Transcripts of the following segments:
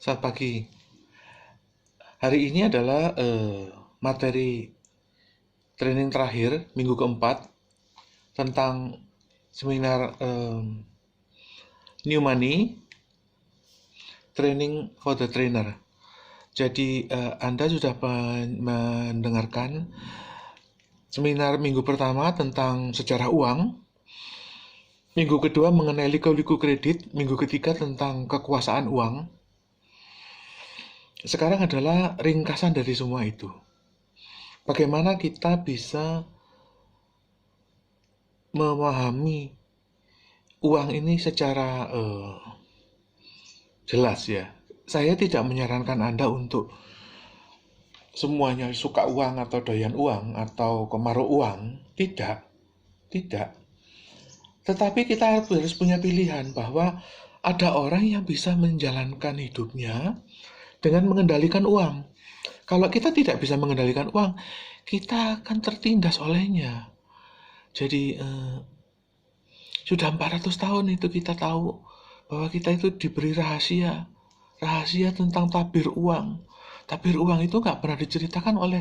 Selamat pagi. Hari ini adalah materi training terakhir minggu keempat tentang seminar New Money Training for the Trainer. Jadi Anda sudah mendengarkan seminar minggu pertama tentang sejarah uang, minggu kedua mengenai liku-liku kredit, minggu ketiga tentang kekuasaan uang. Sekarang adalah ringkasan dari semua itu. Bagaimana kita bisa memahami uang ini secara jelas ya. Saya tidak menyarankan Anda untuk semuanya suka uang atau doyan uang atau kemaru uang. Tidak, tidak. Tetapi kita harus punya pilihan bahwa ada orang yang bisa menjalankan hidupnya dengan mengendalikan uang. Kalau kita tidak bisa mengendalikan uang, kita akan tertindas olehnya. Jadi sudah 400 tahun itu kita tahu bahwa kita itu diberi rahasia. Rahasia tentang tabir uang. Tabir uang itu nggak pernah diceritakan oleh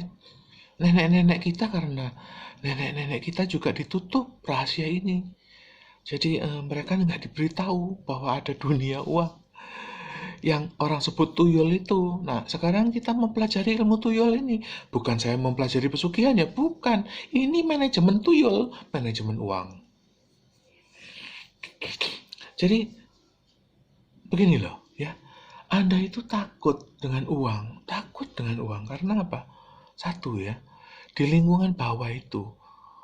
nenek-nenek kita karena nenek-nenek kita juga ditutup rahasia ini. Jadi mereka nggak diberitahu bahwa ada dunia uang yang orang sebut tuyul itu. Nah, sekarang kita mempelajari ilmu tuyul ini. Bukan saya mempelajari pesugihan ya, bukan. Ini manajemen tuyul, manajemen uang. Jadi, begini loh ya. Anda itu takut dengan uang. Takut dengan uang. Karena apa? Satu ya, di lingkungan bawah itu,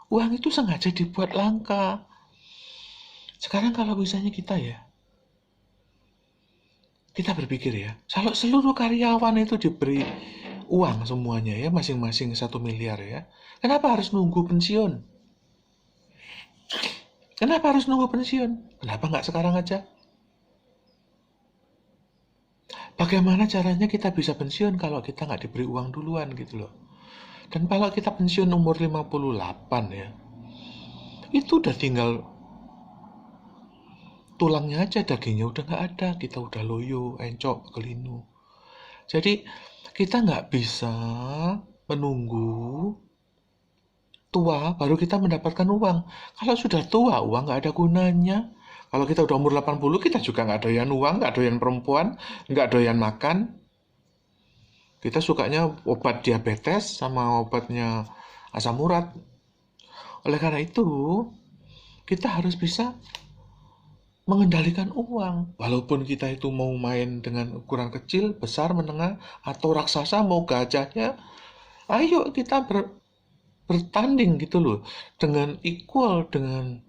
uang itu sengaja dibuat langka. Sekarang kalau misalnya kita berpikir ya, kalau seluruh karyawan itu diberi uang semuanya ya, masing-masing 1 miliar ya, kenapa harus nunggu pensiun? Kenapa harus nunggu pensiun? Kenapa nggak sekarang aja? Bagaimana caranya kita bisa pensiun kalau kita nggak diberi uang duluan gitu loh. Dan kalau kita pensiun umur 58 ya, itu udah tinggal tulangnya aja, dagingnya udah nggak ada, kita udah loyo, encok, kelinu. Jadi kita nggak bisa menunggu tua baru kita mendapatkan uang. Kalau sudah tua, uang nggak ada gunanya. Kalau kita udah umur 80, kita juga nggak doyan uang, nggak doyan perempuan, nggak doyan makan. Kita sukanya obat diabetes sama obatnya asam urat. Oleh karena itu, kita harus bisa mengendalikan uang. Walaupun kita itu mau main dengan ukuran kecil, besar, menengah, atau raksasa, mau gajahnya, ayo kita bertanding gitu loh. Dengan equal, dengan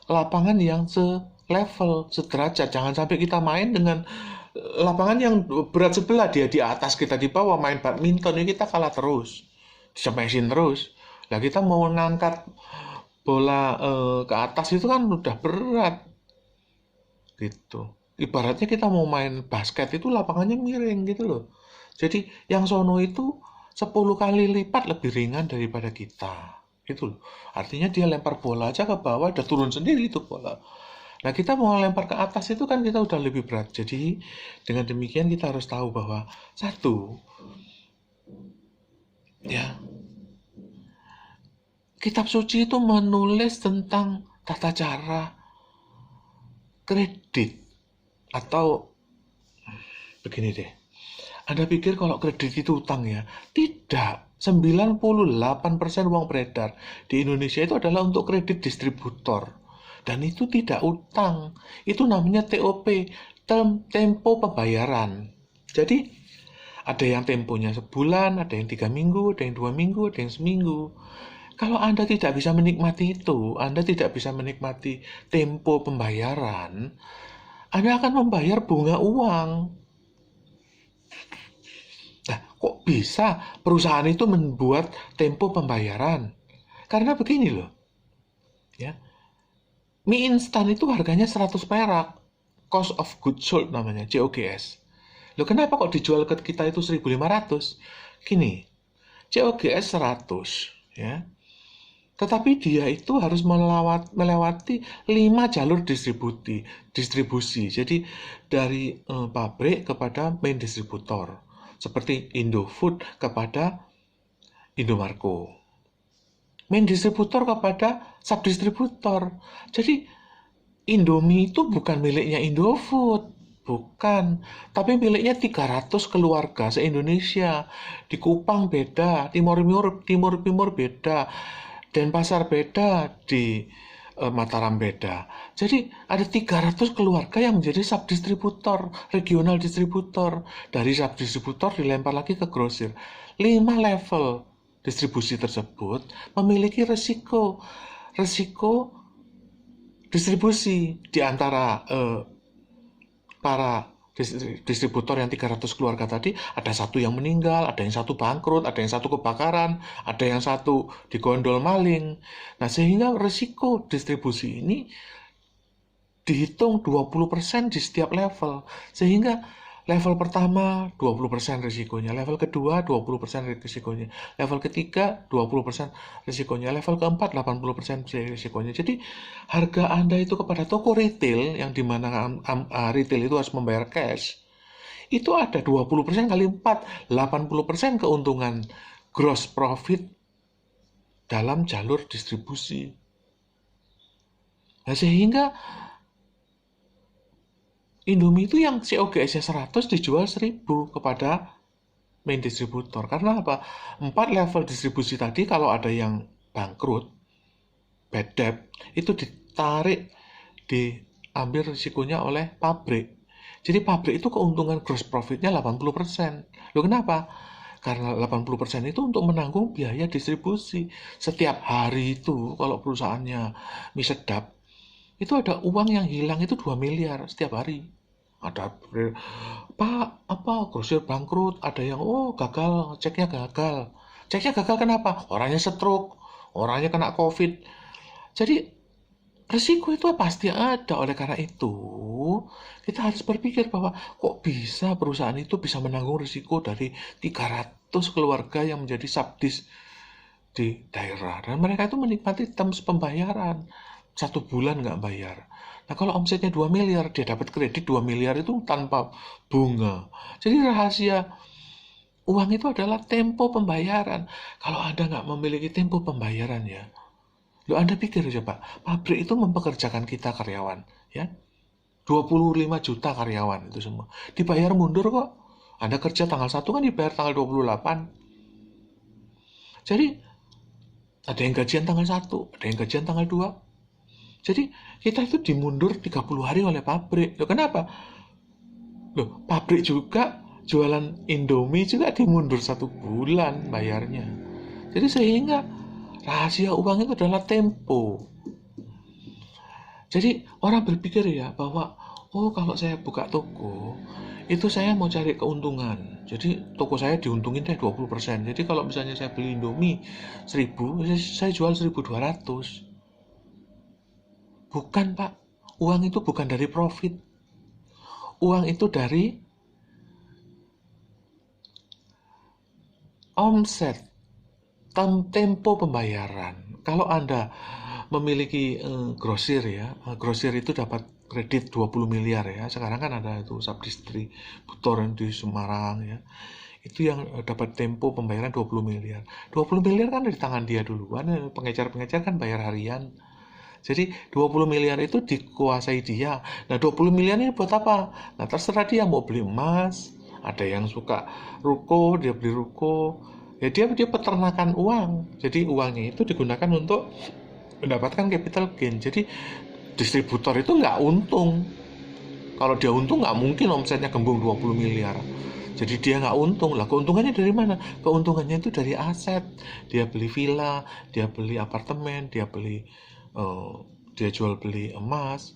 lapangan yang selevel, sederajat. Jangan sampai kita main dengan lapangan yang berat sebelah, dia di atas, kita di bawah, main badminton, ini kita kalah terus. Disemesin terus. Nah kita mau ngangkat bola ke atas itu kan udah berat. Gitu. Ibaratnya kita mau main basket itu lapangannya miring gitu loh. Jadi yang sono itu 10 kali lipat lebih ringan daripada kita. Gitu loh. Artinya dia lempar bola aja ke bawah udah turun sendiri itu bola. Nah kita mau lempar ke atas itu kan kita udah lebih berat. Jadi dengan demikian kita harus tahu bahwa satu, ya, kitab suci itu menulis tentang tata cara kredit atau begini deh. Anda pikir kalau kredit itu utang ya? Tidak. 98% uang beredar di Indonesia itu adalah untuk kredit distributor. Dan itu tidak utang. Itu namanya TOP, tempo pembayaran. Jadi ada yang temponya sebulan, ada yang 3 minggu, ada yang 2 minggu, ada yang seminggu. Kalau Anda tidak bisa menikmati itu, Anda tidak bisa menikmati tempo pembayaran, Anda akan membayar bunga uang. Nah, kok bisa perusahaan itu membuat tempo pembayaran? Karena begini loh, ya. Mie instan itu harganya 100 perak. Cost of goods sold namanya, COGS. Loh kenapa kok dijual ke kita itu 1.500? Gini, COGS 100, ya. Tetapi dia itu harus melewati 5 jalur distribusi. Jadi dari pabrik kepada main distributor. Seperti Indofood kepada Indomarko. Main distributor kepada subdistributor. Jadi Indomie itu bukan miliknya Indofood, bukan. Tapi miliknya 300 keluarga se-Indonesia. Di Kupang beda, Timur beda, Denpasar beda, di Mataram beda. Jadi ada 300 keluarga yang menjadi subdistributor, regional distributor. Dari subdistributor dilempar lagi ke grosir. 5 level distribusi tersebut memiliki resiko distribusi di antara para distributor yang 300 keluarga tadi. Ada satu yang meninggal, ada yang satu bangkrut, ada yang satu kebakaran, ada yang satu digondol maling. Nah, sehingga risiko distribusi ini dihitung 20% di setiap level. Sehingga level pertama 20% risikonya, level kedua 20% risikonya, level ketiga 20% risikonya, level keempat 80% risikonya. Jadi harga Anda itu kepada toko retail yang dimana retail itu harus membayar cash, itu ada 20% kali 4, 80% keuntungan gross profit dalam jalur distribusi. Nah, sehingga Indomie itu yang COGS-nya 100 dijual 1000 kepada main distributor. Karena apa? 4 level distribusi tadi kalau ada yang bangkrut, bad debt, itu diambil risikonya oleh pabrik. Jadi pabrik itu keuntungan gross profitnya 80%. Loh, kenapa? Karena 80% itu untuk menanggung biaya distribusi. Setiap hari itu kalau perusahaannya mie sedap, itu ada uang yang hilang itu 2 miliar setiap hari. Ada grosir bangkrut, ada yang gagal, ceknya gagal kenapa? Orangnya stroke, orangnya kena covid. Jadi risiko itu pasti ada. Oleh karena itu kita harus berpikir bahwa kok bisa perusahaan itu bisa menanggung risiko dari 300 keluarga yang menjadi subdis di daerah, dan mereka itu menikmati terms pembayaran 1 bulan nggak bayar. Nah, kalau omsetnya 2 miliar, dia dapat kredit 2 miliar itu tanpa bunga. Jadi rahasia uang itu adalah tempo pembayaran. Kalau Anda nggak memiliki tempo pembayaran ya, lo Anda pikir coba, pabrik itu mempekerjakan kita karyawan, ya, 25 juta karyawan itu semua. Dibayar mundur kok. Anda kerja tanggal 1 kan dibayar tanggal 28. Jadi ada yang gajian tanggal 1, ada yang gajian tanggal 2. Jadi kita itu dimundur 30 hari oleh pabrik. Loh, kenapa? Loh, pabrik juga jualan Indomie juga dimundur 1 bulan bayarnya. Jadi sehingga rahasia uang itu adalah tempo. Jadi orang berpikir ya bahwa kalau saya buka toko itu saya mau cari keuntungan. Jadi toko saya diuntungin deh 20%. Jadi kalau misalnya saya beli Indomie 1000, saya jual 1200. Bukan, Pak. Uang itu bukan dari profit. Uang itu dari omset, tempo pembayaran. Kalau Anda memiliki grosir ya, grosir itu dapat kredit 20 miliar ya. Sekarang kan ada itu subdistributor di Semarang ya. Itu yang dapat tempo pembayaran 20 miliar. 20 miliar kan dari tangan dia duluan, pengecer-pengecer kan bayar harian. Jadi 20 miliar itu dikuasai dia. Nah, 20 miliar ini buat apa? Nah, terserah dia mau beli emas. Ada yang suka ruko, dia beli ruko. Ya dia peternakan uang. Jadi uangnya itu digunakan untuk mendapatkan capital gain. Jadi distributor itu nggak untung. Kalau dia untung nggak mungkin omsetnya gembung 20 miliar. Jadi dia nggak untung. Lah, keuntungannya dari mana? Keuntungannya itu dari aset. Dia beli villa, dia beli apartemen, dia jual beli emas.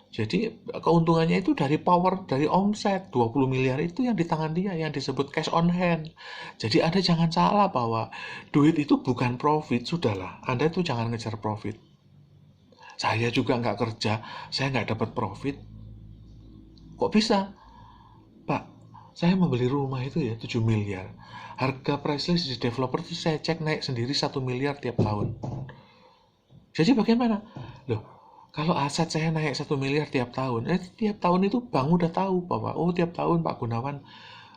Jadi keuntungannya itu dari power, dari omset 20 miliar itu yang di tangan dia, yang disebut cash on hand. Jadi Anda jangan salah bahwa duit itu bukan profit. Sudahlah, Anda itu jangan ngejar profit. Saya juga nggak kerja, saya nggak dapat profit. Kok bisa? Pak, saya membeli rumah itu ya 7 miliar. Harga price list di developer itu saya cek naik sendiri 1 miliar tiap tahun. Jadi bagaimana? Loh, kalau aset saya naik 1 miliar tiap tahun, tiap tahun itu bank udah tahu bahwa, oh tiap tahun Pak Gunawan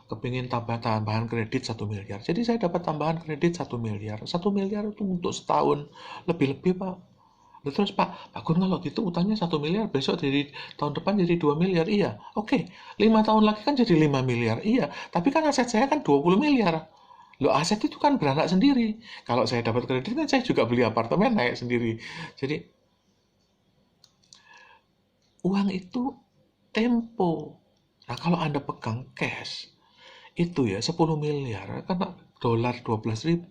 kepingin tambahan kredit 1 miliar. Jadi saya dapat tambahan kredit 1 miliar. 1 miliar itu untuk setahun lebih-lebih Pak. Lalu terus Pak Gun kalau gitu utangnya 1 miliar, besok dari tahun depan jadi 2 miliar. Iya, oke. 5 tahun lagi kan jadi 5 miliar. Iya, tapi kan aset saya kan 20 miliar. Loh, aset itu kan beranak sendiri. Kalau saya dapat kredit kan saya juga beli apartemen naik sendiri. Jadi uang itu tempo. Nah, kalau Anda pegang cash, itu ya 10 miliar, karena dolar 12.000,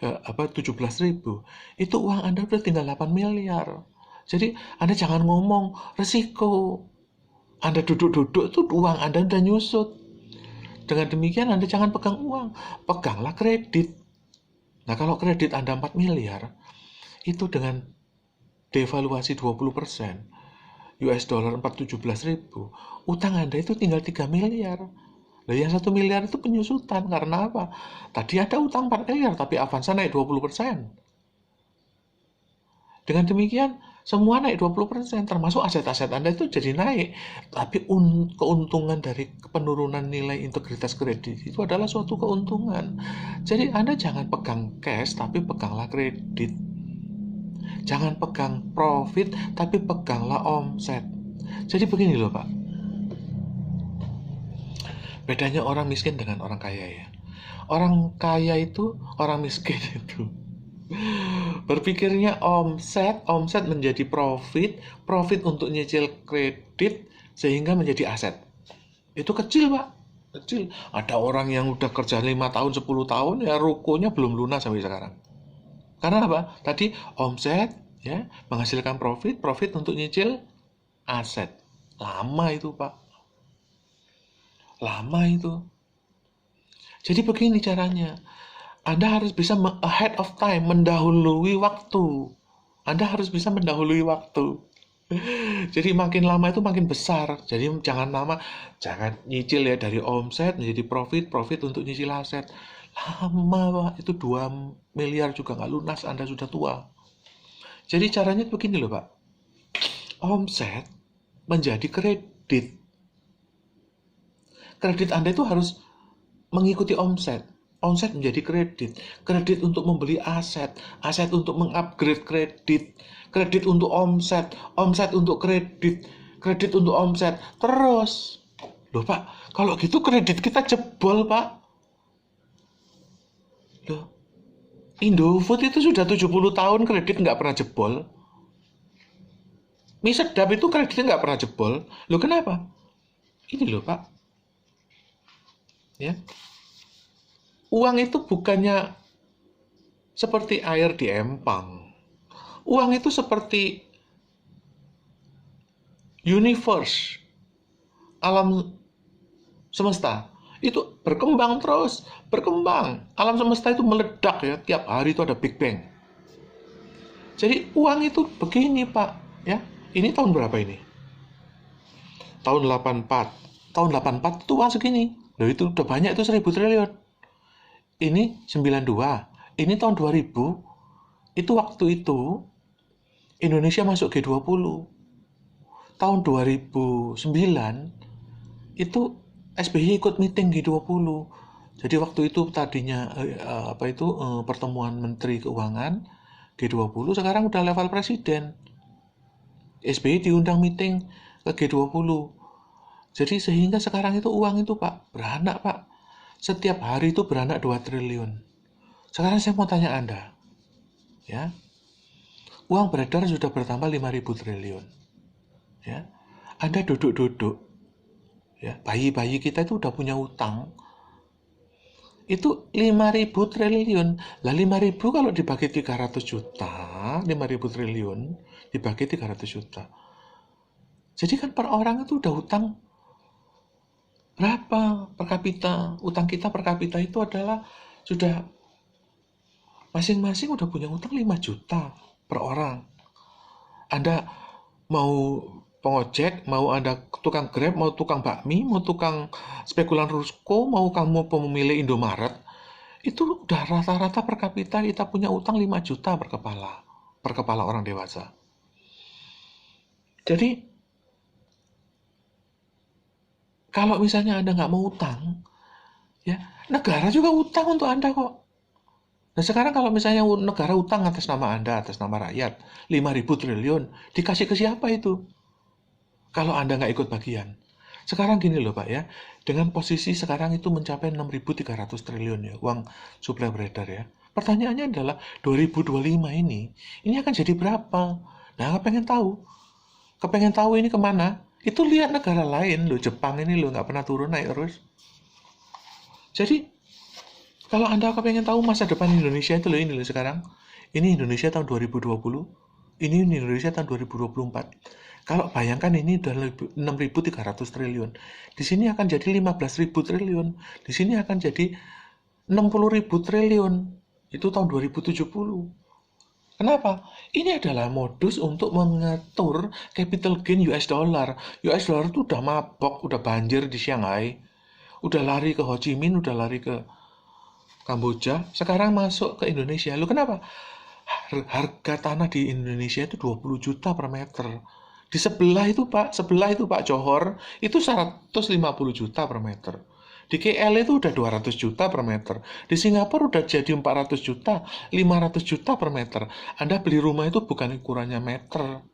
17.000, itu uang Anda udah tinggal 8 miliar. Jadi Anda jangan ngomong resiko. Anda duduk-duduk tuh uang Anda udah nyusut. Dengan demikian Anda jangan pegang uang, peganglah kredit. Nah, kalau kredit Anda 4 miliar, itu dengan devaluasi 20%, US dollar 417.000, utang Anda itu tinggal 3 miliar. Nah, yang 1 miliar itu penyusutan. Karena apa? Tadi ada utang 4 miliar, tapi Avanza naik 20%. Dengan demikian, semua naik 20%, termasuk aset-aset Anda itu jadi naik. Tapi keuntungan dari penurunan nilai integritas kredit itu adalah suatu keuntungan. Jadi Anda jangan pegang cash, tapi peganglah kredit. Jangan pegang profit, tapi peganglah omset. Jadi begini loh Pak, bedanya orang miskin dengan orang kaya ya. Orang kaya itu, orang miskin itu berpikirnya omset menjadi profit untuk nyicil kredit sehingga menjadi aset. Itu kecil Pak, kecil. Ada orang yang udah kerja 5 tahun, 10 tahun ya rukonya belum lunas sampai sekarang. Karena apa? Tadi omset ya menghasilkan profit untuk nyicil aset. Lama itu Pak, lama itu. Jadi begini caranya. Anda harus bisa ahead of time, mendahului waktu. Anda harus bisa mendahului waktu. Jadi makin lama itu makin besar. Jadi jangan nyicil ya dari omset menjadi profit untuk nyicil aset. Lama Pak, itu 2 miliar juga nggak lunas, Anda sudah tua. Jadi caranya begini loh Pak. Omset menjadi kredit. Kredit Anda itu harus mengikuti omset. Omset menjadi kredit untuk membeli aset untuk mengupgrade kredit untuk omset untuk kredit untuk omset, terus. Loh Pak, kalau gitu kredit kita jebol Pak. Loh, Indofood itu sudah 70 tahun kredit nggak pernah jebol. Mie sedap itu kreditnya nggak pernah jebol. Loh kenapa? Ini loh Pak, ya. Uang itu bukannya seperti air di empang. Uang itu seperti universe, alam semesta. Itu berkembang terus, berkembang. Alam semesta itu meledak ya, tiap hari itu ada Big Bang. Jadi uang itu begini Pak, ya. Ini tahun berapa ini? Tahun 84. Tahun 84 itu uang segini. Loh itu udah banyak itu 1.000 triliun. Ini 92. Ini tahun 2000. Itu waktu itu Indonesia masuk G20. Tahun 2009 itu SBY ikut meeting G20. Jadi waktu itu tadinya pertemuan Menteri Keuangan G20, sekarang udah level presiden. SBY diundang meeting ke G20. Jadi sehingga sekarang itu uang itu Pak beranak Pak. Setiap hari itu beranak 2 triliun. Sekarang saya mau tanya Anda, ya, uang beredar sudah bertambah 5.000 triliun. Ya, Anda duduk-duduk, ya, bayi-bayi kita itu udah punya utang. Itu 5.000 triliun. Lah 5.000 kalau dibagi 300 juta, 5.000 triliun dibagi 300 juta. Jadi kan per orang itu udah utang berapa per kapita? Utang kita per kapita itu adalah sudah masing-masing udah punya utang 5 juta per orang. Anda mau pengojek, mau Anda tukang Grab, mau tukang bakmi, mau tukang spekulan Rusko, mau kamu pemilih Indomaret, itu udah rata-rata per kapita kita punya utang 5 juta per kepala. per kepala orang dewasa. Jadi, kalau misalnya Anda nggak mau utang, ya negara juga utang untuk Anda kok. Nah sekarang kalau misalnya negara utang atas nama Anda, atas nama rakyat, 5.000 triliun, dikasih ke siapa itu? Kalau Anda nggak ikut bagian. Sekarang gini loh Pak ya, dengan posisi sekarang itu mencapai 6.300 triliun ya, uang suplai beredar ya. Pertanyaannya adalah 2025 ini akan jadi berapa? Nah, kepengen tahu ini kemana? Itu lihat negara lain loh, Jepang ini loh nggak pernah turun naik terus. Jadi kalau Anda kepengen tahu masa depan Indonesia itu loh ini loh sekarang. Ini Indonesia tahun 2020, ini Indonesia tahun 2024. Kalau bayangkan ini udah 6.300 triliun. Di sini akan jadi 15.000 triliun. Di sini akan jadi 60.000 triliun. Itu tahun 2070. Kenapa? Ini adalah modus untuk mengatur capital gain US dollar. US dollar itu udah mabok, udah banjir di Shanghai. Udah lari ke Ho Chi Minh, udah lari ke Kamboja, sekarang masuk ke Indonesia. Lu kenapa? Harga tanah di Indonesia itu 20 juta per meter. Di sebelah itu Pak Johor, itu 150 juta per meter. Di KL itu udah 200 juta per meter. Di Singapura udah jadi 400 juta, 500 juta per meter. Anda beli rumah itu bukan ukurannya meter.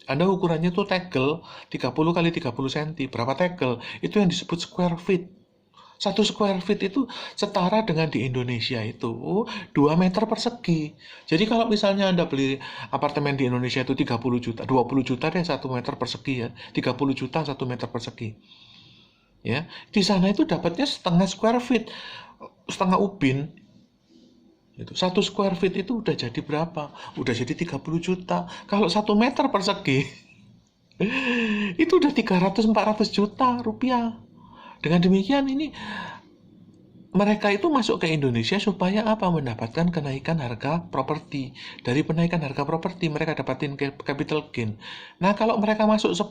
Anda ukurannya tuh tegel 30 kali 30 cm. Berapa tegel? Itu yang disebut square feet. 1 square feet itu setara dengan di Indonesia itu 2 meter persegi. Jadi kalau misalnya Anda beli apartemen di Indonesia itu 30 juta, 20 juta deh 1 meter persegi ya. 30 juta 1 meter persegi. Ya, di sana itu dapatnya setengah square feet, setengah ubin. Itu 1 square feet itu udah jadi berapa? Udah jadi 30 juta. Kalau 1 meter persegi itu udah 300-400 juta rupiah. Dengan demikian ini mereka itu masuk ke Indonesia supaya apa? Mendapatkan kenaikan harga properti. Dari penaikan harga properti mereka dapatin capital gain. Nah kalau mereka masuk 10.000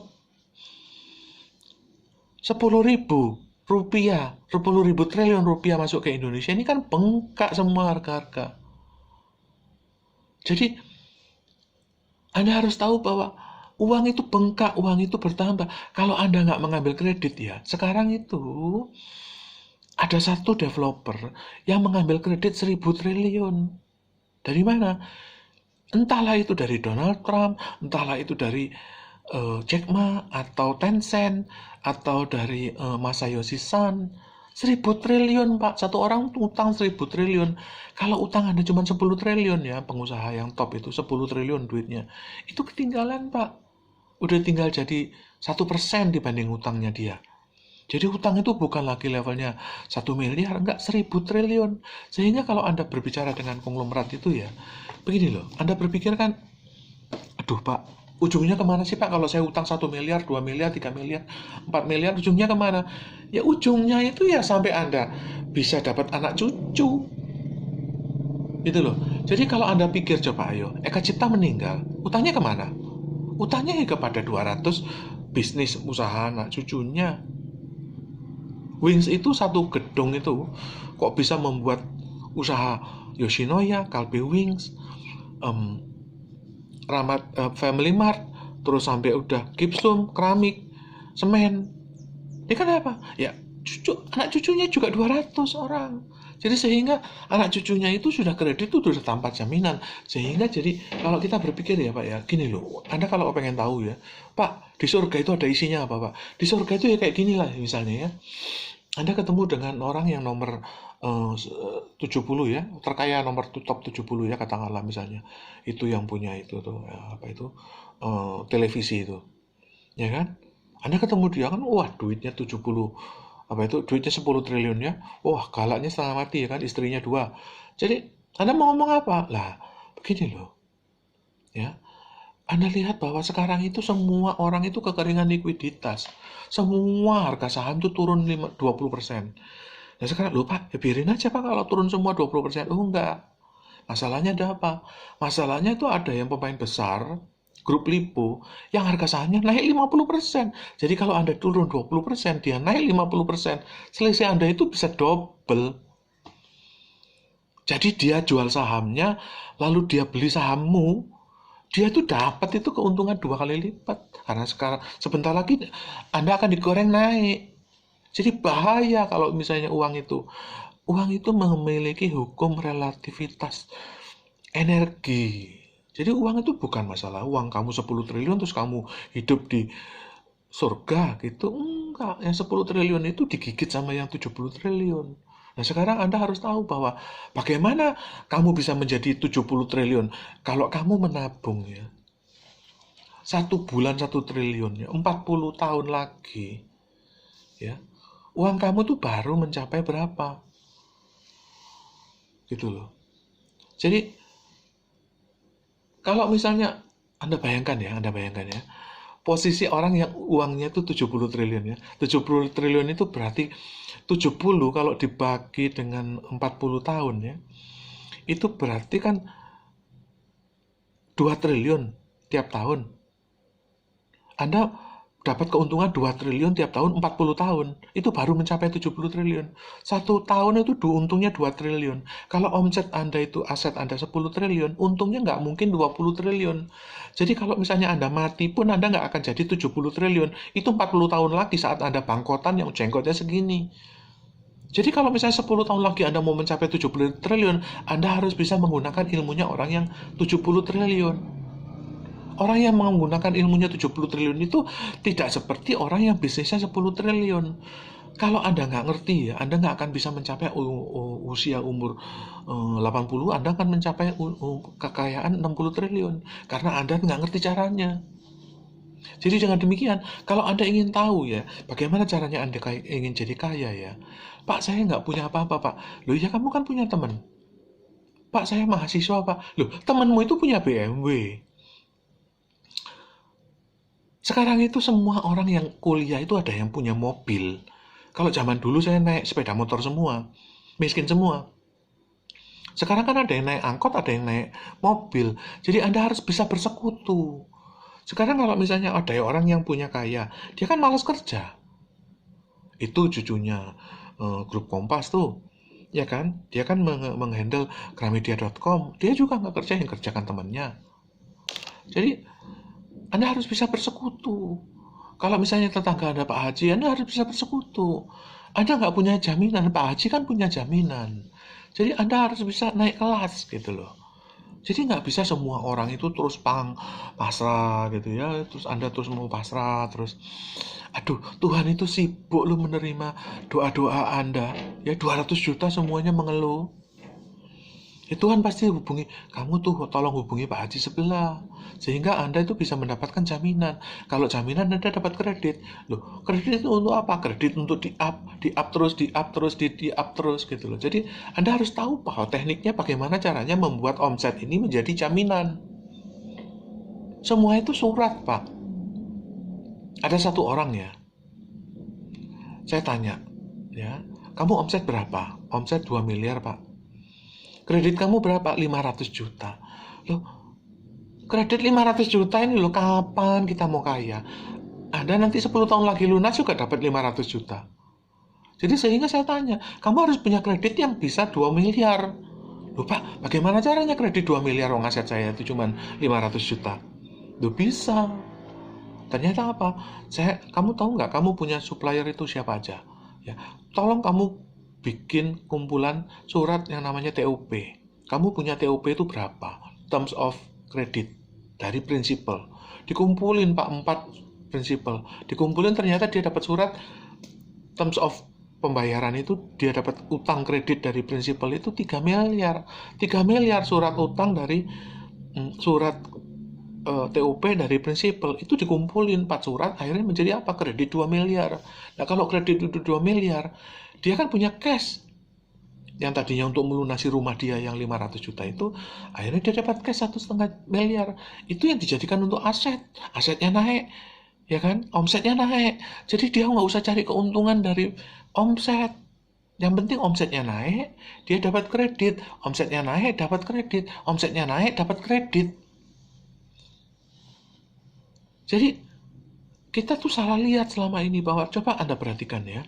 rupiah, 10.000 triliun rupiah masuk ke Indonesia, ini kan bengkak semua harga-harga. Jadi Anda harus tahu bahwa uang itu bengkak, uang itu bertambah. Kalau Anda nggak mengambil kredit ya, sekarang itu ada satu developer yang mengambil kredit 1.000 triliun. Dari mana? Entahlah itu dari Donald Trump, entahlah itu dari Jack Ma, atau Tencent, atau dari Masayoshi Son. 1.000 triliun, Pak. Satu orang utang 1.000 triliun. Kalau utang Anda cuma 10 triliun ya, pengusaha yang top itu 10 triliun duitnya. Itu ketinggalan, Pak. Udah tinggal jadi 1% dibanding utangnya dia. Jadi hutang itu bukan lagi levelnya 1 miliar, enggak 1.000 triliun. Sehingga kalau Anda berbicara dengan konglomerat itu ya, begini loh, Anda berpikir kan, aduh Pak, ujungnya kemana sih Pak kalau saya utang 1 miliar, 2 miliar, 3 miliar, 4 miliar, ujungnya kemana? Ya ujungnya itu ya sampai Anda bisa dapat anak cucu. Gitu loh. Jadi kalau Anda pikir coba ayo, Eka Cipta meninggal, utangnya kemana? Utangnya ya kepada 200 bisnis usaha anak cucunya. Wings itu satu gedung itu kok bisa membuat usaha Yoshinoya, Kalbe Wings, Ramat Family Mart, terus sampai udah Gipsum, keramik, semen. Ini kan apa? Ya anak cucunya juga 200 orang. Jadi sehingga anak cucunya itu sudah kredit itu sudah tanpa jaminan. Sehingga jadi kalau kita berpikir ya Pak ya, gini loh. Anda kalau pengen tahu ya, Pak, di surga itu ada isinya apa Pak? Di surga itu ya kayak gini lah misalnya ya. Anda ketemu dengan orang yang nomor 70 ya, terkaya nomor top 70 ya katakanlah misalnya. Itu yang punya itu tuh apa itu televisi itu. Ya kan? Anda ketemu dia kan, wah duitnya 70 apa itu duitnya 10 triliun ya. Wah, galaknya setengah mati ya kan, istrinya 2. Jadi, Anda mau ngomong apa? Lah, begini loh. Ya. Anda lihat bahwa sekarang itu semua orang itu kekeringan likuiditas. Semua harga saham itu turun 20%. Nah sekarang, loh Pak, ya biarin aja Pak kalau turun semua 20%. Oh enggak. Masalahnya ada apa? Masalahnya itu ada yang pemain besar, grup Lipo, yang harga sahamnya naik 50%. Jadi kalau Anda turun 20%, dia naik 50%. Selisih Anda itu bisa double. Jadi dia jual sahamnya, lalu dia beli sahammu, dia tuh dapat itu keuntungan 2 kali lipat. Karena sekarang sebentar lagi Anda akan digoreng naik. Jadi bahaya kalau misalnya uang itu memiliki hukum relativitas energi. Jadi uang itu bukan masalah uang kamu 10 triliun terus kamu hidup di surga gitu. Enggak, yang 10 triliun itu digigit sama yang 70 triliun. Nah, sekarang Anda harus tahu bahwa bagaimana kamu bisa menjadi 70 triliun kalau kamu menabung ya. 1 bulan 1 triliun ya, 40 tahun lagi ya. Uang kamu tuh baru mencapai berapa? Gitu loh. Jadi kalau misalnya Anda bayangkan ya, posisi orang yang uangnya itu 70 triliun ya. 70 triliun itu berarti 70 kalau dibagi dengan 40 tahun ya. Itu berarti kan 2 triliun tiap tahun. Anda dapat keuntungan 2 triliun tiap tahun 40 tahun. Itu baru mencapai 70 triliun. 1 tahun itu untungnya 2 triliun. Kalau omset Anda itu aset Anda 10 triliun, untungnya nggak mungkin 20 triliun. Jadi kalau misalnya Anda mati pun Anda nggak akan jadi 70 triliun. Itu 40 tahun lagi saat Anda bangkotan yang jenggotnya segini. Jadi kalau misalnya 10 tahun lagi Anda mau mencapai 70 triliun, Anda harus bisa menggunakan ilmunya orang yang 70 triliun. Orang yang menggunakan ilmunya 70 triliun itu tidak seperti orang yang bisnisnya 10 triliun. Kalau Anda nggak ngerti ya, Anda nggak akan bisa mencapai usia umur 80, Anda akan mencapai kekayaan 60 triliun. Karena Anda nggak ngerti caranya. Jadi dengan demikian, kalau Anda ingin tahu ya, bagaimana caranya Anda ingin jadi kaya ya. Pak, saya nggak punya apa-apa, Pak. Loh ya kamu kan punya teman. Pak, saya mahasiswa, Pak. Loh, temanmu itu punya BMW. Sekarang itu semua orang yang kuliah itu ada yang punya mobil. Kalau zaman dulu saya naik sepeda motor semua. Miskin semua. Sekarang kan ada yang naik angkot, ada yang naik mobil. Jadi Anda harus bisa bersekutu. Sekarang kalau misalnya ada orang yang punya kaya, dia kan malas kerja. Itu cucunya grup Kompas tuh. Ya kan? Dia kan menghandle Gramedia.com. Dia juga nggak kerja, yang kerjakan temannya. Jadi Anda harus bisa bersekutu. Kalau misalnya tetangga Anda Pak Haji, Anda harus bisa bersekutu. Anda nggak punya jaminan, Pak Haji kan punya jaminan. Jadi Anda harus bisa naik kelas gitu loh. Jadi nggak bisa semua orang itu terus pasrah gitu ya. Terus Anda terus mau pasrah, terus aduh Tuhan itu sibuk loh menerima doa-doa Anda. Ya 200 juta semuanya mengeluh. Ya Tuhan pasti hubungi, kamu tuh tolong hubungi Pak Haji sebelah. Sehingga Anda itu bisa mendapatkan jaminan. Kalau jaminan Anda dapat kredit. Loh, kredit itu untuk apa? Kredit untuk di-up terus, di-up terus, di-up terus gitu loh. Jadi Anda harus tahu bahwa tekniknya bagaimana caranya membuat omset ini menjadi jaminan. Semua itu surat, Pak. Ada satu orang ya, saya tanya, ya, kamu omset berapa? Omset 2 miliar, Pak. Kredit kamu berapa? 500 juta. Loh, kredit 500 juta ini loh, kapan kita mau kaya? Anda nanti 10 tahun lagi lunas juga dapat 500 juta. Jadi sehingga saya tanya, kamu harus punya kredit yang bisa 2 miliar. Loh Pak, bagaimana caranya kredit 2 miliar? Wong aset saya itu cuma 500 juta. Loh bisa. Ternyata apa? Kamu tahu nggak, kamu punya supplier itu siapa aja? Ya, tolong kamu bikin kumpulan surat yang namanya TOP. Kamu punya TOP itu berapa? Terms of Credit dari prinsipal. Dikumpulin Pak 4 prinsipal. Dikumpulin ternyata dia dapat surat terms of pembayaran itu, dia dapat utang kredit dari prinsipal itu 3 miliar. 3 miliar surat utang dari surat TOP dari prinsipal itu dikumpulin 4 surat, akhirnya menjadi apa? Kredit 2 miliar. Nah, kalau kredit itu 2 miliar, dia kan punya cash. Yang tadinya untuk melunasi rumah dia yang 500 juta itu, akhirnya dia dapat cash 1,5 miliar. Itu yang dijadikan untuk aset. Asetnya naik, ya kan? Omsetnya naik. Jadi dia nggak usah cari keuntungan dari omset. Yang penting omsetnya naik, dia dapat kredit. Omsetnya naik, dapat kredit. Omsetnya naik, dapat kredit. Jadi kita tuh salah lihat selama ini, bahwa coba Anda perhatikan ya.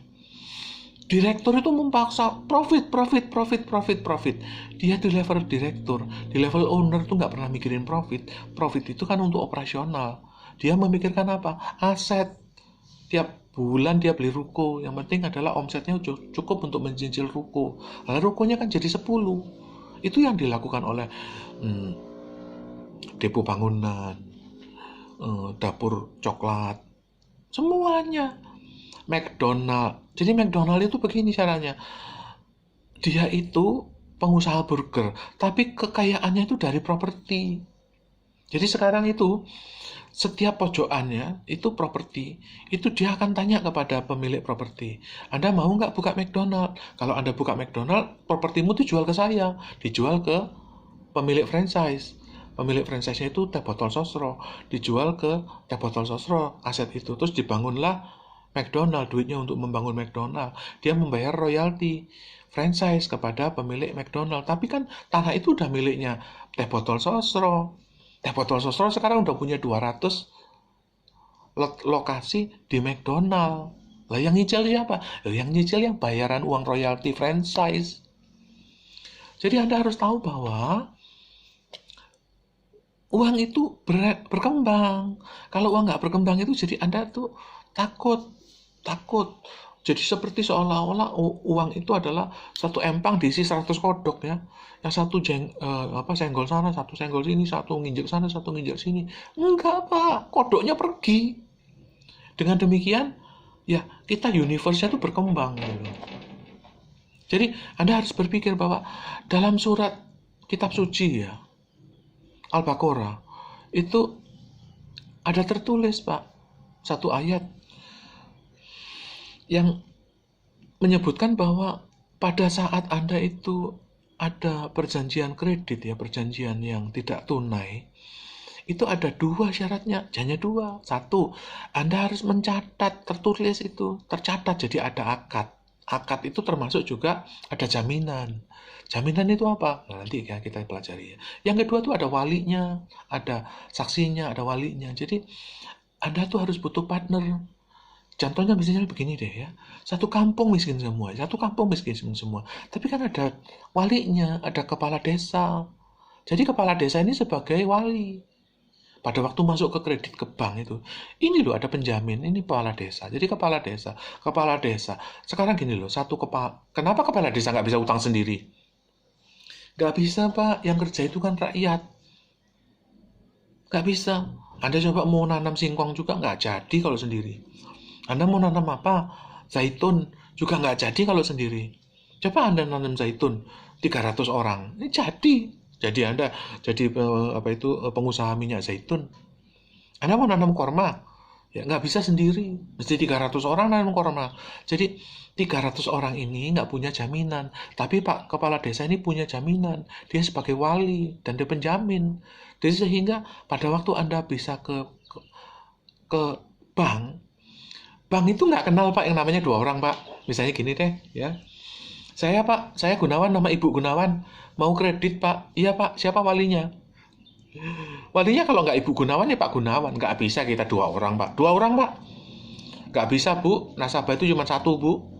Direktur itu memaksa profit, profit, profit, profit, profit. Dia di level direktur, di level owner tuh nggak pernah mikirin profit. Profit itu kan untuk operasional. Dia memikirkan apa? Aset. Tiap bulan dia beli ruko. Yang penting adalah omsetnya cukup untuk mencicil ruko. Lalu rukonya kan jadi 10. Itu yang dilakukan oleh depo bangunan, dapur coklat, semuanya. McDonald. Jadi McDonald itu begini caranya. Dia itu pengusaha burger, tapi kekayaannya itu dari properti. Jadi sekarang itu setiap pojokannya itu properti. Itu dia akan tanya kepada pemilik properti, Anda mau nggak buka McDonald? Kalau Anda buka McDonald, propertimu dijual ke saya, dijual ke pemilik franchise. Pemilik franchise-nya itu Teh Botol Sosro, dijual ke Teh Botol Sosro aset itu. Terus dibangunlah McDonald, duitnya untuk membangun McDonald. Dia membayar royalti franchise kepada pemilik McDonald. Tapi kan tanah itu udah miliknya Teh Botol Sosro. Teh Botol Sosro sekarang udah punya 200 lokasi di McDonald. Lah yang nyicil siapa? Yang nyicil yang bayaran uang royalti franchise. Jadi Anda harus tahu bahwa uang itu berkembang. Kalau uang nggak berkembang itu jadi Anda tuh takut. Jadi seperti seolah-olah uang itu adalah satu empang diisi 100 kodok ya. Yang satu senggol sana, satu senggol sini, satu nginjek sana, satu nginjek sini. Enggak, Pak. Kodoknya pergi. Dengan demikian, ya kita universe-nya itu berkembang gitu. Jadi Anda harus berpikir bahwa dalam surat kitab suci ya, Al-Baqarah, itu ada tertulis, Pak, satu ayat yang menyebutkan bahwa pada saat Anda itu ada perjanjian kredit ya, perjanjian yang tidak tunai, itu ada 2 syaratnya, hanya 2. 1, Anda harus mencatat, tertulis itu, tercatat, jadi ada akad. Akad itu termasuk juga ada jaminan. Jaminan itu apa? Nah, nanti ya kita pelajari ya. Yang kedua tuh ada walinya, ada saksinya, ada walinya. Jadi Anda tuh harus butuh partner. Contohnya misalnya begini deh ya, satu kampung miskin semua, tapi kan ada walinya, ada kepala desa. Jadi kepala desa ini sebagai wali. Pada waktu masuk ke kredit ke bank itu, ini loh ada penjamin, ini kepala desa. Jadi kepala desa. Sekarang gini loh, kenapa kepala desa nggak bisa utang sendiri? Nggak bisa, Pak, yang kerja itu kan rakyat. Nggak bisa. Anda coba mau nanam singkong juga nggak jadi kalau sendiri. Anda mau nanam apa? Zaitun juga nggak jadi kalau sendiri. Coba Anda nanam zaitun 300 orang. Ini jadi. Jadi Anda jadi pengusaha minyak zaitun. Anda mau nanam korma, ya nggak bisa sendiri. Mesti 300 orang nanam korma. Jadi 300 orang ini nggak punya jaminan. Tapi Pak Kepala Desa ini punya jaminan. Dia sebagai wali dan dia penjamin. Jadi sehingga pada waktu Anda bisa ke bank, bank itu nggak kenal, Pak, yang namanya 2 orang, Pak. Misalnya gini deh, ya. Saya, Pak, saya Gunawan, nama Ibu Gunawan. Mau kredit, Pak. Iya, Pak. Siapa walinya? Walinya kalau nggak Ibu Gunawan, ya Pak Gunawan. Nggak bisa kita 2 orang, Pak. 2 orang, Pak. Nggak bisa, Bu. Nasabah itu cuma 1, Bu.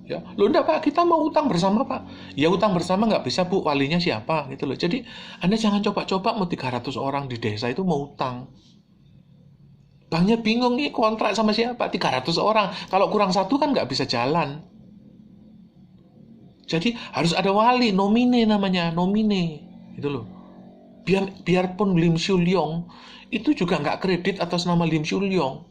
Ya, loh enggak, Pak. Kita mau utang bersama, Pak. Ya utang bersama nggak bisa, Bu. Walinya siapa? Gitu loh. Jadi Anda jangan coba-coba mau 300 orang di desa itu mau utang. Banknya bingung nih kontrak sama siapa, 300 orang. Kalau kurang 1 kan nggak bisa jalan. Jadi harus ada wali, nomine namanya, nomine. Itu loh. Biarpun Lim Siu Leong itu juga nggak kredit atas nama Lim Siu Leong.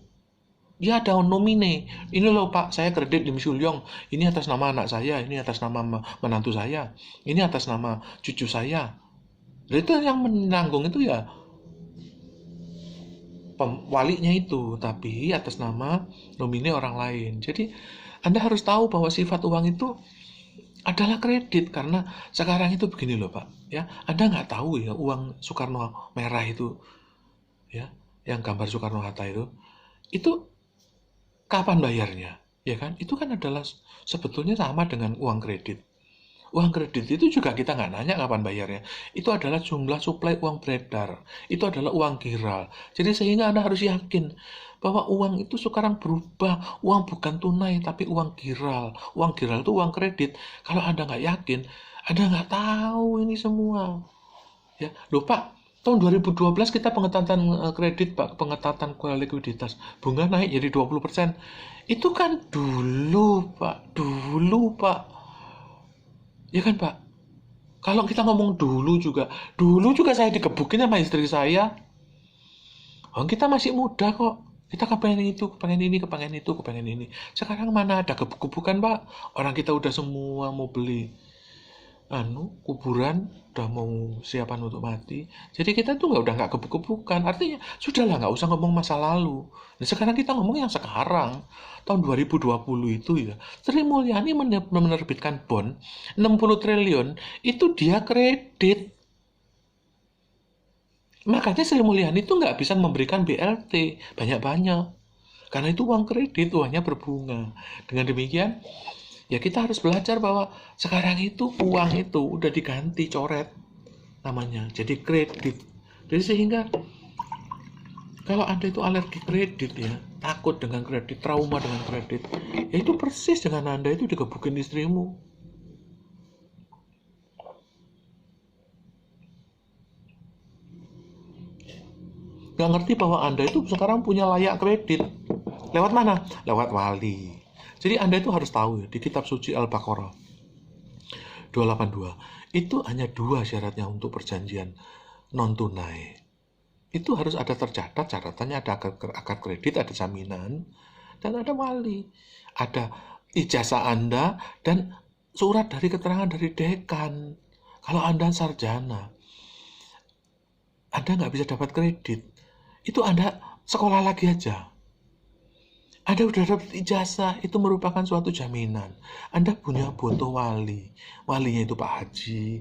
Ya ada nomine. Ini loh Pak, saya kredit Lim Siu Leong. Ini atas nama anak saya, ini atas nama menantu saya, ini atas nama cucu saya. Dan itu yang menanggung itu ya walinya itu, tapi atas nama nomine orang lain. Jadi Anda harus tahu bahwa sifat uang itu adalah kredit, karena sekarang itu begini loh Pak, ya Anda nggak tahu ya uang Soekarno merah itu, ya yang gambar Soekarno Hatta itu kapan bayarnya, ya kan? Itu kan adalah sebetulnya sama dengan uang kredit. Uang kredit itu juga kita nggak nanya kapan bayarnya. Itu adalah jumlah suplai uang beredar. Itu adalah uang giral. Jadi sehingga Anda harus yakin bahwa uang itu sekarang berubah. Uang bukan tunai, tapi uang giral. Uang giral itu uang kredit. Kalau Anda nggak yakin, Anda nggak tahu ini semua. Ya, loh Pak, tahun 2012 kita pengetatan kredit Pak, pengetatan likuiditas. Bunga naik jadi 20%. Itu kan dulu Pak, dulu Pak. Ya kan Pak? Kalau kita ngomong dulu juga saya digebukin sama istri saya. Oh, kita masih muda kok. Kita kepengen itu, kepengen ini, kepengen itu, kepengen ini. Sekarang mana ada gebuk-gebukan, Pak? Orang kita udah semua mau beli kuburan, udah mau siapan untuk mati. Jadi kita tuh udah nggak gebuk-gebukan. Artinya sudahlah, nggak usah ngomong masa lalu. Nah, sekarang kita ngomong yang sekarang. Tahun 2020 itu ya, Sri Mulyani menerbitkan bond 60 triliun, itu dia kredit. Makanya Sri Mulyani itu nggak bisa memberikan BLT banyak-banyak. Karena itu uang kredit, uangnya berbunga. Dengan demikian, ya kita harus belajar bahwa sekarang itu uang itu udah diganti coret namanya. Jadi kredit. Jadi sehingga kalau Anda itu alergi kredit ya, takut dengan kredit, trauma dengan kredit, ya itu persis dengan Anda itu digebukin istrimu. Nggak ngerti bahwa Anda itu sekarang punya layak kredit. Lewat mana? Lewat wali. Jadi Anda itu harus tahu ya, di kitab suci Al-Baqarah 282, itu hanya 2 syaratnya untuk perjanjian non-tunai. Itu harus ada tercatat, catatannya ada akad kredit, ada jaminan, dan ada wali. Ada ijazah Anda dan surat dari keterangan dari dekan. Kalau Anda sarjana, Anda nggak bisa dapat kredit. Itu Anda sekolah lagi aja. Anda udah dapat ijazah, itu merupakan suatu jaminan. Anda punya butuh wali. Walinya itu Pak Haji,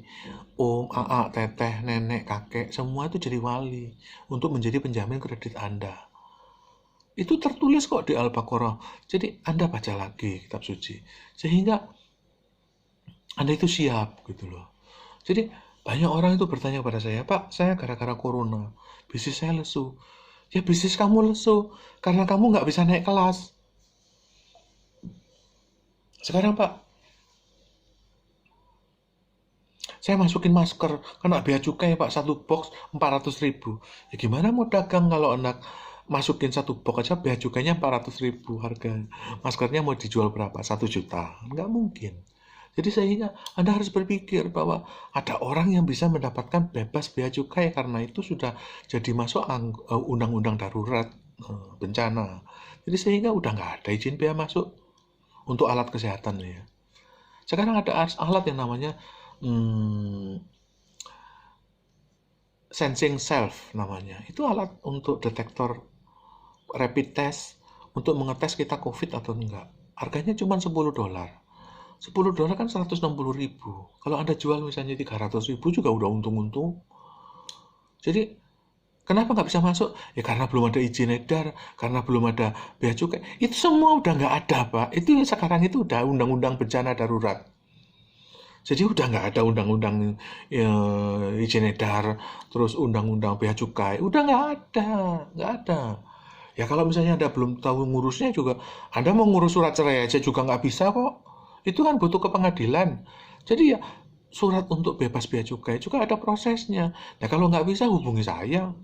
Om, AA, Teteh, Nenek, Kakek, semua itu jadi wali untuk menjadi penjamin kredit Anda. Itu tertulis kok di Al-Baqarah. Jadi Anda baca lagi kitab suci. Sehingga Anda itu siap gitu loh. Jadi banyak orang itu bertanya pada saya, Pak, saya gara-gara corona, bisnis saya lesu. Ya bisnis kamu lesu, karena kamu nggak bisa naik kelas. Sekarang Pak, saya masukin masker, kena bea cukai Pak, 1 box 400.000. Ya gimana mau dagang kalau anak masukin 1 box aja bea cukainya 400.000 harga. Maskernya mau dijual berapa? 1 juta. Nggak mungkin. Jadi sehingga Anda harus berpikir bahwa ada orang yang bisa mendapatkan bebas bea cukai karena itu sudah jadi masuk undang-undang darurat bencana. Jadi sehingga udah nggak ada izin bea masuk untuk alat kesehatan ya. Sekarang ada alat yang namanya sensing self namanya. Itu alat untuk detektor rapid test untuk mengetes kita COVID atau enggak. Harganya cuma $10. $10 kan 160.000. Kalau Anda jual misalnya 300.000 juga udah untung-untung. Jadi kenapa nggak bisa masuk? Ya karena belum ada izin edar, karena belum ada bea cukai. Itu semua udah nggak ada Pak. Itu sekarang itu udah undang-undang bencana darurat. Jadi udah nggak ada undang-undang izin edar, terus undang-undang bea cukai. Udah nggak ada. Ya kalau misalnya Anda belum tahu ngurusnya juga, Anda mau ngurus surat cerai aja juga nggak bisa kok. Itu kan butuh ke pengadilan. Jadi ya surat untuk bebas bea cukai juga ada prosesnya. Nah kalau nggak bisa hubungi saya.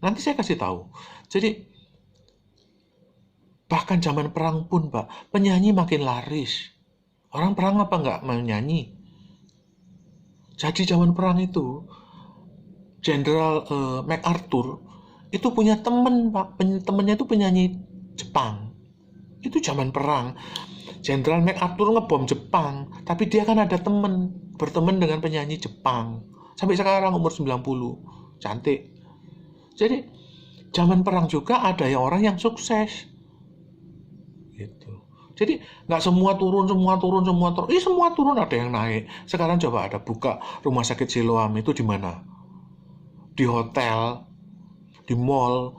Nanti saya kasih tahu. Jadi bahkan zaman perang pun Pak, penyanyi makin laris. Orang perang apa nggak menyanyi? Jadi zaman perang itu, Jenderal MacArthur itu punya temen Pak. Temennya itu penyanyi Jepang. Itu zaman perang. Jenderal MacArthur ngebom Jepang, tapi dia kan ada temen, berteman dengan penyanyi Jepang. Sampai sekarang umur 90, cantik. Jadi, zaman perang juga ada yang orang yang sukses. Gitu. Jadi, nggak semua turun. Semua turun ada yang naik. Sekarang coba ada buka rumah sakit Siloam itu di mana? Di hotel, di mall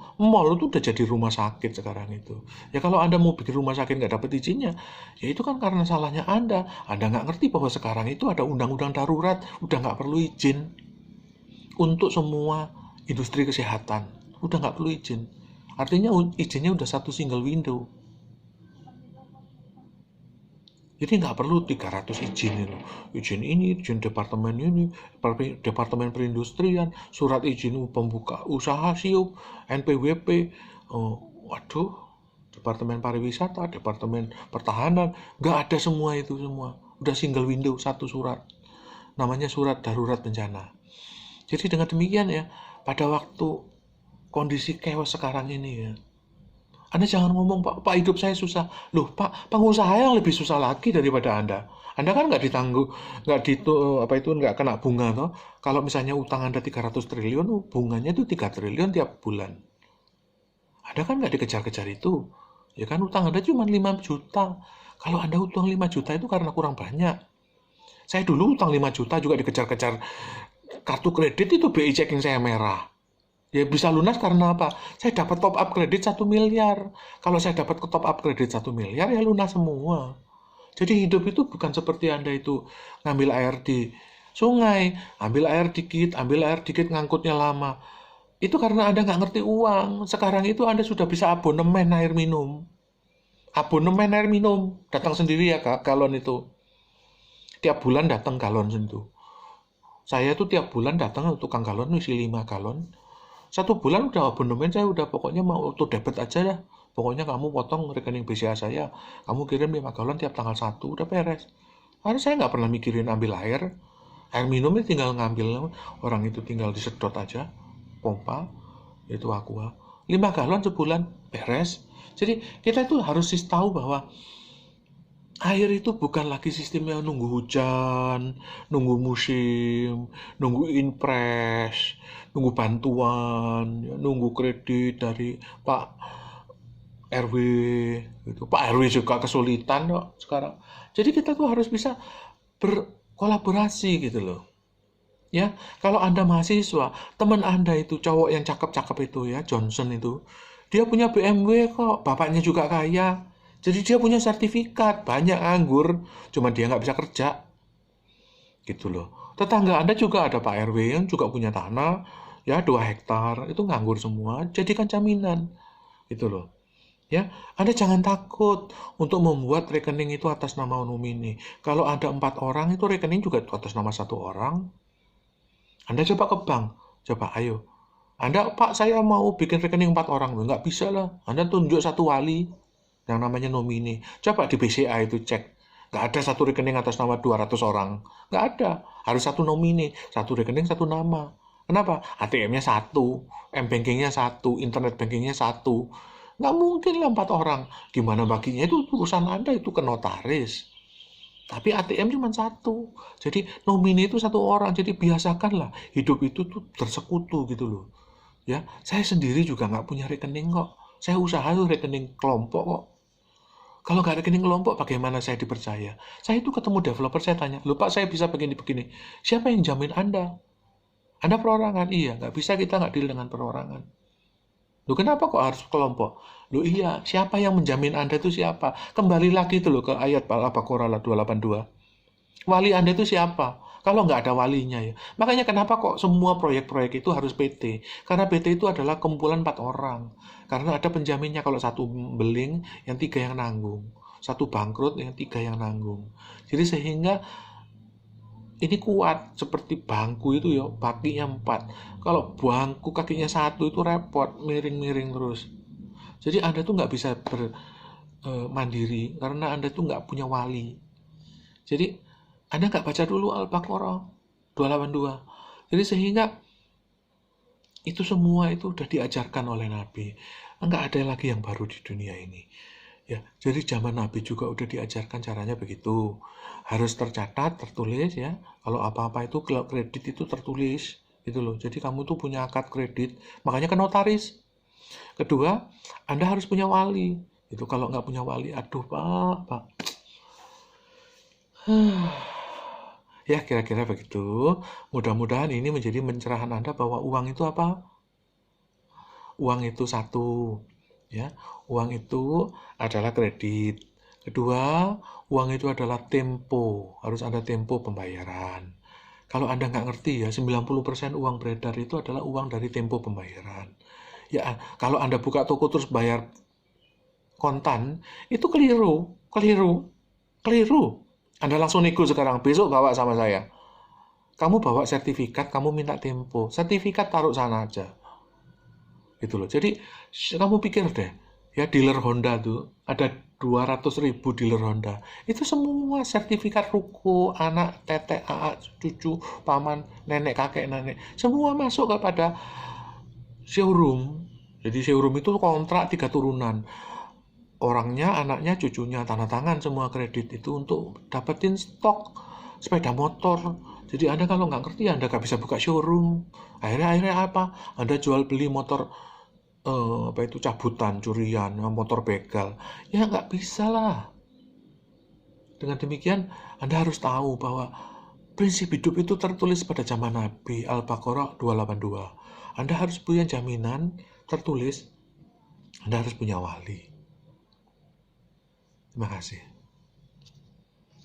itu udah jadi rumah sakit sekarang itu. Ya kalau Anda mau bikin rumah sakit nggak dapat izinnya, ya itu kan karena salahnya Anda nggak ngerti bahwa sekarang itu ada undang-undang darurat, udah nggak perlu izin untuk semua industri kesehatan, udah nggak perlu izin. Artinya izinnya udah satu single window. Jadi nggak perlu 300 izin itu. Izin ini, izin departemen ini, departemen perindustrian, surat izin pembuka usaha SIUP, NPWP, waduh, departemen pariwisata, departemen pertahanan, nggak ada semua itu semua. Udah single window, satu surat. Namanya surat darurat bencana. Jadi dengan demikian ya, pada waktu kondisi chaos sekarang ini ya, Anda jangan ngomong, Pak, hidup saya susah. Loh, Pak, pengusaha yang lebih susah lagi daripada Anda. Anda kan nggak ditangguh, nggak kena bunga toh. Kalau misalnya utang Anda 300 triliun, bunganya itu 3 triliun tiap bulan. Anda kan nggak dikejar-kejar itu. Ya kan utang Anda cuma 5 juta. Kalau Anda utang 5 juta itu karena kurang banyak. Saya dulu utang 5 juta juga dikejar-kejar kartu kredit itu BI checking saya merah. Ya bisa lunas karena apa? Saya dapat top up kredit 1 miliar. Kalau saya dapat top up kredit 1 miliar ya lunas semua. Jadi hidup itu bukan seperti Anda itu ngambil air di sungai, ambil air dikit ngangkutnya lama. Itu karena Anda nggak ngerti uang. Sekarang itu Anda sudah bisa abonemen air minum. Abonemen air minum. Datang sendiri ya Kak, galon itu. Tiap bulan datang galon itu. Saya tuh tiap bulan datang tukang galon, isi 5 galon. 1 bulan udah abonemen saya udah pokoknya mau auto debit aja dah. Pokoknya kamu potong rekening BCA saya, kamu kirim 5 galon tiap tanggal 1, udah beres. Karena saya nggak pernah mikirin ambil air. Air minumnya tinggal ngambil, orang itu tinggal disedot aja, pompa, itu aqua. 5 galon sebulan, beres. Jadi kita itu harus tahu bahwa air itu bukan lagi sistemnya nunggu hujan, nunggu musim, nunggu impres, nunggu bantuan, ya, nunggu kredit dari Pak RW, gitu. Pak RW juga kesulitan kok sekarang. Jadi kita tuh harus bisa berkolaborasi gitu loh. Ya, kalau Anda mahasiswa, teman Anda itu cowok yang cakep-cakep itu ya, Johnson itu, dia punya BMW kok, bapaknya juga kaya. Jadi dia punya sertifikat, banyak nganggur, cuma dia nggak bisa kerja. Gitu loh. Tetangga Anda juga ada Pak RW yang juga punya tanah, ya 2 hektar, itu nganggur semua, jadikan jaminan. Gitu loh. Ya, Anda jangan takut untuk membuat rekening itu atas nama nomini. Kalau ada 4 orang, itu rekening juga atas nama 1 orang. Anda coba ke bank, coba ayo. Anda, Pak, saya mau bikin rekening 4 orang. Nggak bisa lah. Anda tunjuk satu wali yang namanya nomini. Coba di BCA itu cek. Nggak ada satu rekening atas nama 200 orang. Nggak ada. Harus satu nomini. Satu rekening, satu nama. Kenapa? ATM-nya satu. M-bankingnya satu. Internet bankingnya satu. Nggak mungkin lah 4 orang. Gimana baginya? Itu urusan Anda, itu ke notaris. Tapi ATM cuma satu. Jadi nomini itu 1 orang. Jadi biasakanlah hidup itu tuh bersekutu gitu loh. Ya, saya sendiri juga nggak punya rekening kok. Saya usaha tuh rekening kelompok kok. Kalau nggak rekening kelompok, bagaimana saya dipercaya? Saya itu ketemu developer, saya tanya, loh Pak, saya bisa begini-begini. Siapa yang jamin Anda? Anda perorangan? Iya, nggak bisa kita nggak deal dengan perorangan. Loh kenapa kok harus kelompok? Loh iya, siapa yang menjamin Anda itu siapa? Kembali lagi itu loh ke ayat Al-Baqarah 282. Wali Anda itu siapa? Kalau nggak ada walinya ya. Makanya kenapa kok semua proyek-proyek itu harus PT? Karena PT itu adalah kumpulan 4 orang. Karena ada penjaminnya kalau satu beling, yang 3 yang nanggung. Satu bangkrut, yang 3 yang nanggung. Jadi sehingga ini kuat. Seperti bangku itu ya, kakinya 4. Kalau bangku kakinya 1 itu repot, miring-miring terus. Jadi Anda tuh nggak bisa mandiri karena Anda tuh nggak punya wali. Jadi Anda nggak baca dulu Al-Baqarah 282. Jadi sehingga itu semua itu udah diajarkan oleh Nabi. Nggak ada lagi yang baru di dunia ini. Ya, jadi zaman Nabi juga udah diajarkan caranya begitu. Harus tercatat, tertulis ya. Kalau apa-apa itu kredit itu tertulis gitu loh. Jadi kamu tuh punya akad kredit, makanya ke notaris. Kedua, Anda harus punya wali. Itu kalau nggak punya wali, aduh Pak. Ya, kira-kira begitu. Mudah-mudahan ini menjadi pencerahan Anda bahwa uang itu apa? Uang itu satu, ya. Uang itu adalah kredit. Kedua, uang itu adalah tempo. Harus ada tempo pembayaran. Kalau Anda nggak ngerti ya, 90% uang beredar itu adalah uang dari tempo pembayaran. Ya, kalau Anda buka toko terus bayar kontan, itu keliru, keliru, keliru. Anda langsung nego sekarang, besok bawa sama saya. Kamu bawa sertifikat, kamu minta tempo. Sertifikat taruh sana aja. Gitu loh. Jadi, kamu pikir deh, ya dealer Honda tuh, ada 200.000 dealer Honda. Itu semua sertifikat ruko, anak, tetek, aak, cucu, paman, nenek, kakek, nenek. Semua masuk kepada showroom. Jadi showroom itu kontrak 3 turunan. Orangnya, anaknya, cucunya, tanda tangan semua kredit itu untuk dapetin stok sepeda motor. Jadi Anda kalau nggak ngerti, Anda nggak bisa buka showroom. Akhirnya apa? Anda jual beli motor apa itu cabutan, curian, motor begal. Ya nggak bisa lah. Dengan demikian, Anda harus tahu bahwa prinsip hidup itu tertulis pada zaman Nabi Al-Baqarah 282. Anda harus punya jaminan tertulis, Anda harus punya wali. Terima kasih.